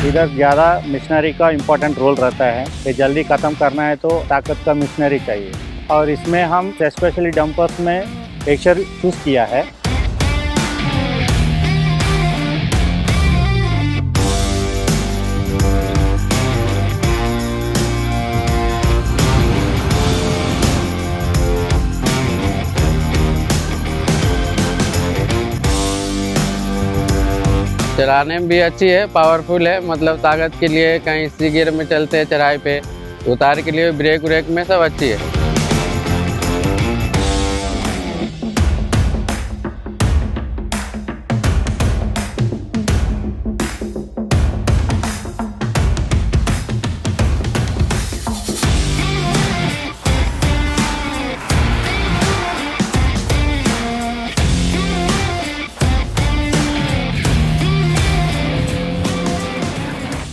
इधर ज़्यादा मिशनरी का इम्पोर्टेंट रोल रहता है। ये जल्दी ख़त्म करना है तो ताकत का मिशनरी चाहिए और इसमें हम स्पेशली डंपर्स में एशर चूज़ किया है। चलाने में भी अच्छी है, पावरफुल है, मतलब ताकत के लिए कहीं इसी गियर में चलते हैं चढ़ाई पे, उतार के लिए ब्रेक व्रेक में सब अच्छी है।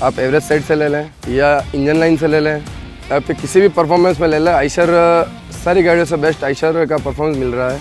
आप एवरेज साइड से ले लें या इंजन लाइन से ले लें या फिर किसी भी परफॉर्मेंस में ले लें, आइशर सारी गाड़ियों से बेस्ट आइशर का परफॉर्मेंस मिल रहा है।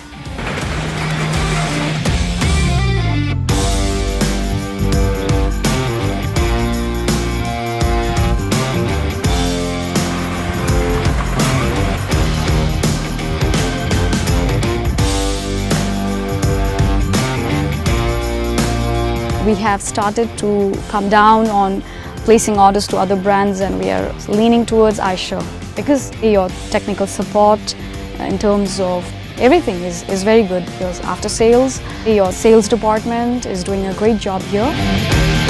We have started to come down on placing orders to other brands, and we are leaning towards Eicher because your technical support in terms of everything is very good. Because after sales, your sales department is doing a great job here.